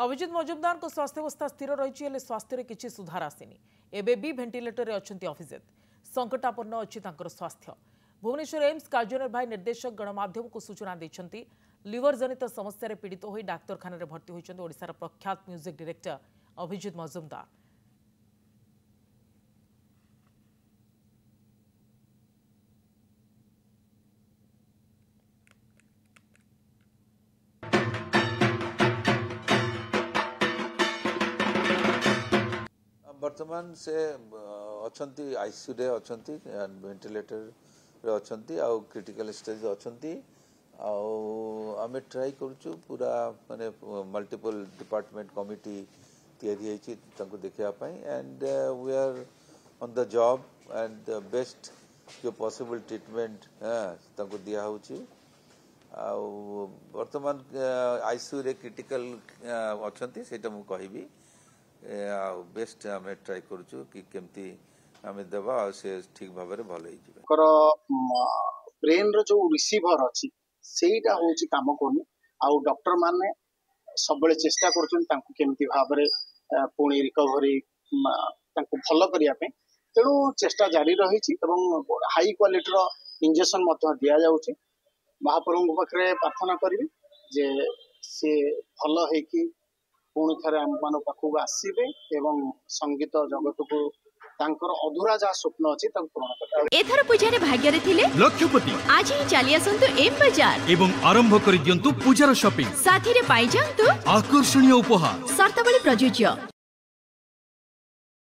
अभिजित मजुमदार को स्वास्थ्यावस्था स्थिर रही स्वास्थ्य किसी सुधार आसीनी एबे भी भेंटिलेटर रे अछंती अभिजित संकटापन्न अच्छी स्वास्थ्य भुवनेश्वर एम्स कार्यनिर्वाही निर्देशक गणमाध्यम को सूचना देछंती लिवर जनित समस्या पीड़ित हो डाक्तखाना भर्ती होइछंती ओडिशार प्रख्यात म्यूजिक डायरेक्टर अभिजित मजुमदार। वर्तमान से अच्छी आईसीयू रे अच्छी वेंटिलेटर रे अच्छी आउ क्रिटिकल स्टेज अच्छी आम ट्राई करुचु पूरा माने मल्टीपल डिपार्टमेंट कमिटी तैयारी देखापी and we are on the job and the best जो पॉसिबल ट्रीटमेंट दिया वर्तमान आईसीयू रे क्रिटिकल अच्छी से कहबी बेस्ट आम ट्राई करुचु कि केमती आम देवा से ठीक भाव में भल ब्रेन रो जो रिसीवर अच्छी सेटा होची काम करनी आउ डॉक्टर माने सब चेष्टा करमती भाव में पुणी रिकवरी भल करने तेणु चेष्टा जारी रही हाई क्वालिटी रो इंजेक्शन दि जाऊँगी महाप्रभु पाखे प्रार्थना करी जे सी भल है पुणी थे आम मान पाखक आसवे एवं संगीत जगत को तांकर अधूरा जहाँ स्वप्न अच्छी पूर्ण कर एथर पूजा भाग्य रे लक्षपति आज ही चली आसतु एम बाजार एवं आरंभ कर दियंतु पूजार शॉपिंग साथी रे पाई जांतु आकर्षणीय उपहार सर्तावली प्रयोज्य।